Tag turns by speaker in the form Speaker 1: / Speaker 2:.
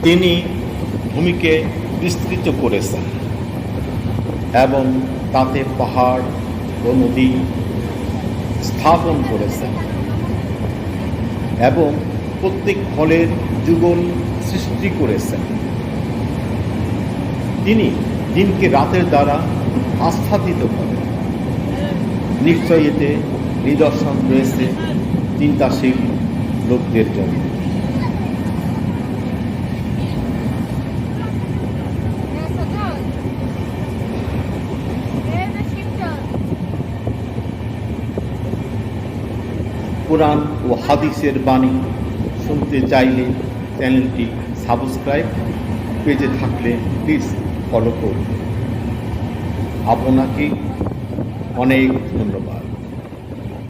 Speaker 1: তিনি ভূমিকে বিস্তৃত করেছেন এবং তাতে পাহাড় ও নদী স্থাপন করেছেন এবং প্রত্যেক ফলের যুগল সৃষ্টি করেছেন। তিনি দিনকে রাতের দ্বারা আচ্ছাদিত করেন। নিশ্চয়ই এতে নিদর্শন রয়েছে চিন্তাশীল লোকদের জন্য। কোরআন ও হাদিসের বাণী শুনতে চাইলে চ্যানেলটি সাবস্ক্রাইব, পেজে থাকলে প্লিজ ফলো করুন। আপনাকে অনেক ধন্যবাদ।